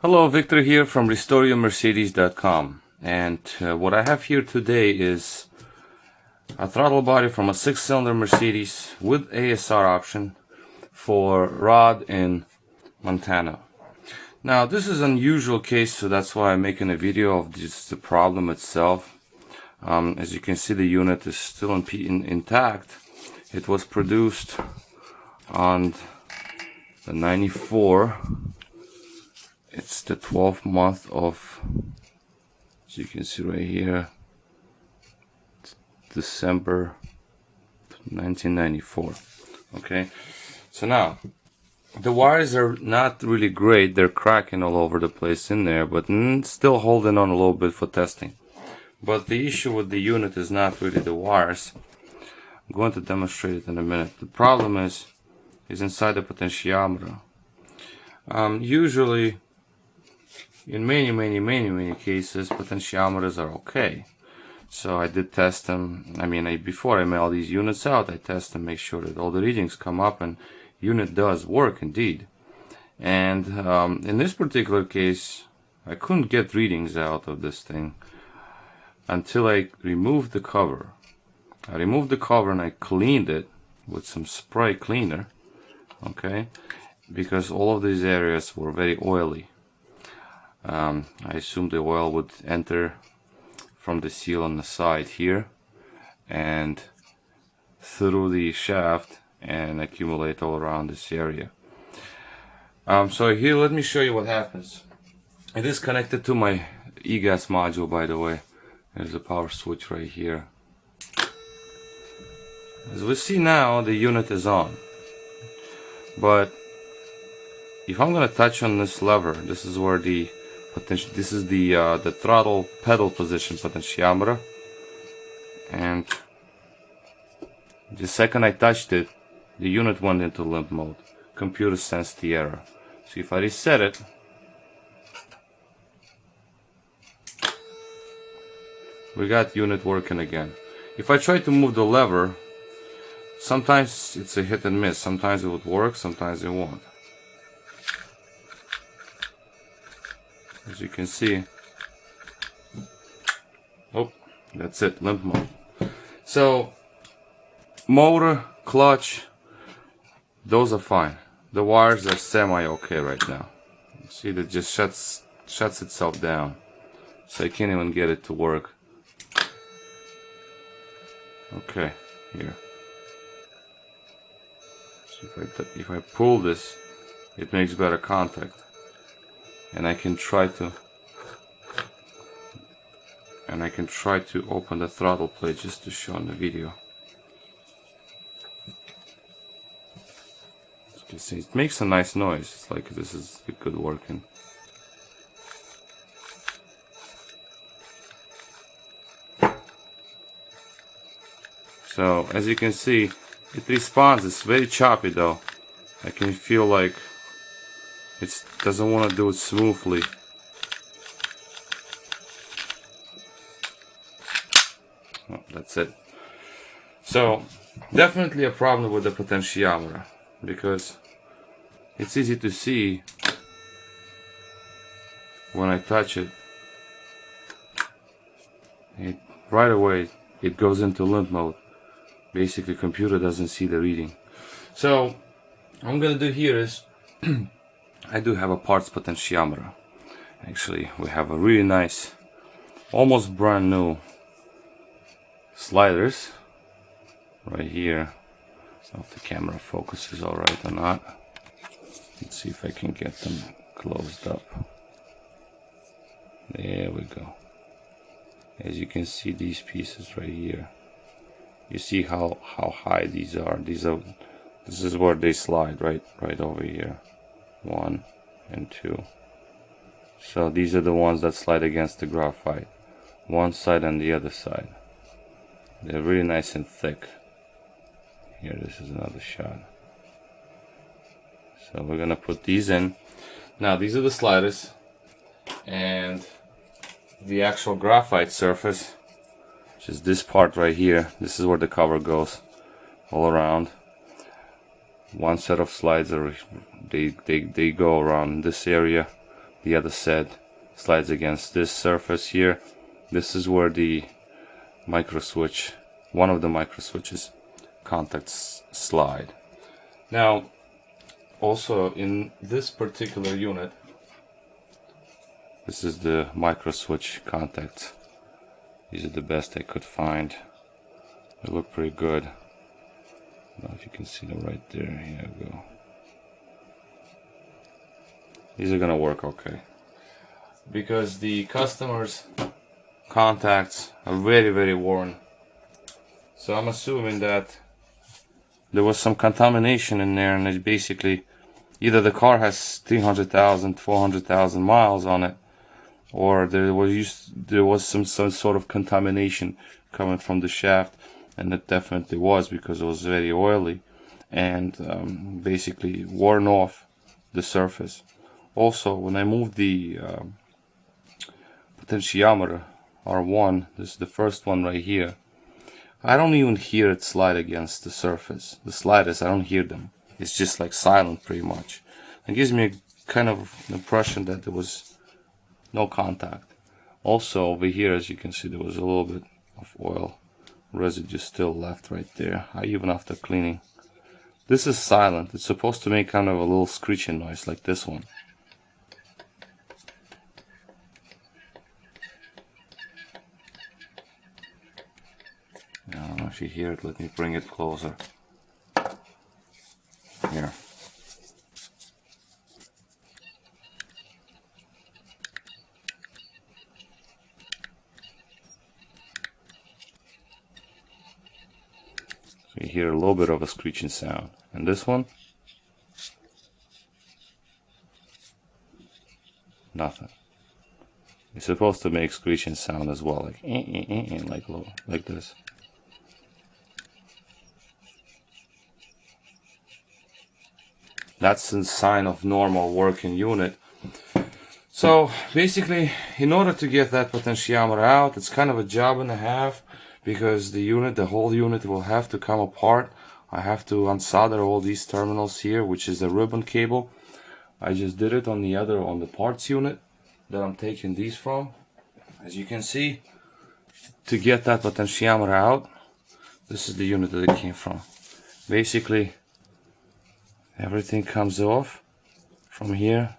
Hello, Victor here from RestoreYourMercedes.com, and what I have here today is a throttle body from a 6-cylinder Mercedes with ASR option for rod in Montana. Now this is an unusual case, so that's why I'm making a video of just the problem itself. As you can see, the unit is still intact. It was produced on the 94. It's the 12th month of, as you can see right here, December 1994. Okay, so now the wires are not really great. They're cracking all over the place in there, but still holding on a little bit for testing. But the issue with the unit is not really the wires. I'm going to demonstrate it in a minute. The problem is inside the potentiometer. Usually, in many cases, potentiometers are okay. So I did test them. Before I mail these units out, I test them, make sure that all the readings come up, and unit does work indeed. And in this particular case, I couldn't get readings out of this thing until I removed the cover. I removed the cover and I cleaned it with some spray cleaner, okay, because all of these areas were very oily. I assumed the oil would enter from the seal on the side here and through the shaft and accumulate all around this area. So here, let me show you what happens. It is connected to my e-gas module, by the way. There's a power switch right here. As we see now, the unit is on. But if I'm going to touch on this lever, this is where the throttle pedal position potentiometer, and the second I touched it, the unit went into limp mode. Computer sensed the error. So if I reset it, we got unit working again. If I try to move the lever, sometimes it's a hit and miss. Sometimes it would work, sometimes it won't. As you can see, oh, that's it, limp mode. So motor, clutch, those are fine. The wires are semi-okay right now. See, that just shuts itself down, so I can't even get it to work. Okay, here. So if I pull this, it makes better contact. And I can try to open the throttle plate just to show in the video. As you can see, it makes a nice noise. It's like this is good working. So as you can see, it responds. It's very choppy though. I can feel like it doesn't want to do it smoothly. Oh, that's it. So definitely a problem with the potentiometer, because it's easy to see when I touch it. Right away it goes into limp mode. Basically, computer doesn't see the reading. So what I'm gonna do here is I do have a parts potentiometer. Actually, we have a really nice, almost brand new sliders right here. So if the camera focuses alright or not. Let's see if I can get them closed up. There we go. As you can see, these pieces right here. You see how high these are. This is where they slide, right over here. 1 and 2. So these are the ones that slide against the graphite, one side and the other side. They're really nice and thick. Here, this is another shot. So we're gonna put these in. Now these are the sliders, and the actual graphite surface, which is this part right here. This is where the cover goes all around. One set of slides are they go around this area, the other set slides against this surface here. This is where the micro switch, one of the micro switches, contacts slide. Now, also in this particular unit, this is the micro switch contacts. These are the best I could find. They look pretty good. I don't know if you can see them right there. Here we go. These are gonna work okay, because the customer's contacts are very worn. So I'm assuming that there was some contamination in there, and it's basically either the car has 300,000, 400,000 miles on it, or there was some sort of contamination coming from the shaft, and it definitely was, because it was very oily and basically worn off the surface. Also, when I moved the potentiometer R1, this is the first one right here, I don't even hear it slide against the surface. The sliders, I don't hear them. It's just like silent pretty much. It gives me a kind of impression that there was no contact. Also over here, as you can see, there was a little bit of oil residue still left right there, even after cleaning. This is silent. It's supposed to make kind of a little screeching noise like this one. I don't know if you hear it. Let me bring it closer. Here. So you hear a little bit of a screeching sound. And this one? Nothing. It's supposed to make screeching sound as well, like like this. That's a sign of normal working unit. So basically, in order to get that potentiometer out, it's kind of a job and a half, because the whole unit will have to come apart. I have to unsolder all these terminals here, which is a ribbon cable. I just did it on the parts unit that I'm taking these from. As you can see, to get that potentiometer out, this is the unit that it came from. Basically, everything comes off from here.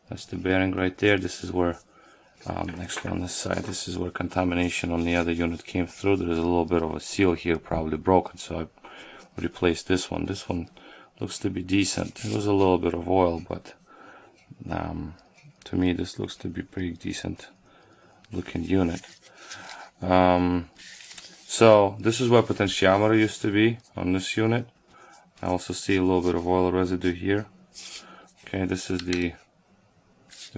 That's the bearing right there. This is where, actually on this side, this is where contamination on the other unit came through. There is a little bit of a seal here, probably broken, so I replaced this one. This one looks to be decent. It was a little bit of oil, but to me this looks to be pretty decent looking unit. So this is where potentiometer used to be on this unit. I also see a little bit of oil residue here. Okay, this is the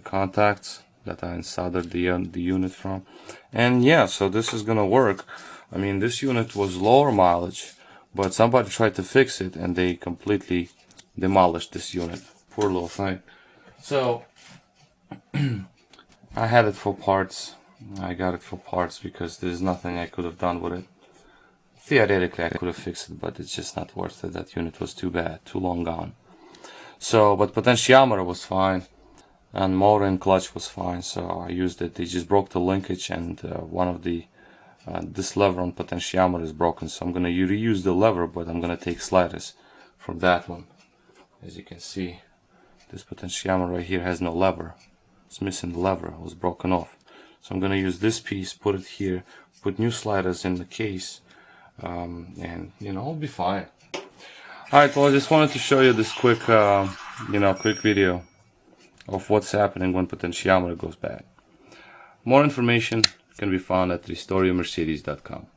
contacts that I soldered the unit from. And yeah, so this is gonna work. I mean, this unit was lower mileage, but somebody tried to fix it and they completely demolished this unit. Poor little thing. So I had it for parts. I got it for parts because there's nothing I could have done with it. Theoretically I could have fixed it, but it's just not worth it. That unit was too bad, too long gone. So, but potentiometer was fine, and motor and clutch was fine, so I used it. They just broke the linkage, and one of the this lever on potentiometer is broken, so I'm gonna reuse the lever, but I'm gonna take sliders from that one. As you can see, this potentiometer right here has no lever. It's missing the lever. It was broken off. So I'm gonna use this piece, put it here, put new sliders in the case, and you know, I'll be fine. Alright, well, I just wanted to show you this quick quick video of what's happening when potentiometer goes bad. More information can be found at restoreyourmercedes.com.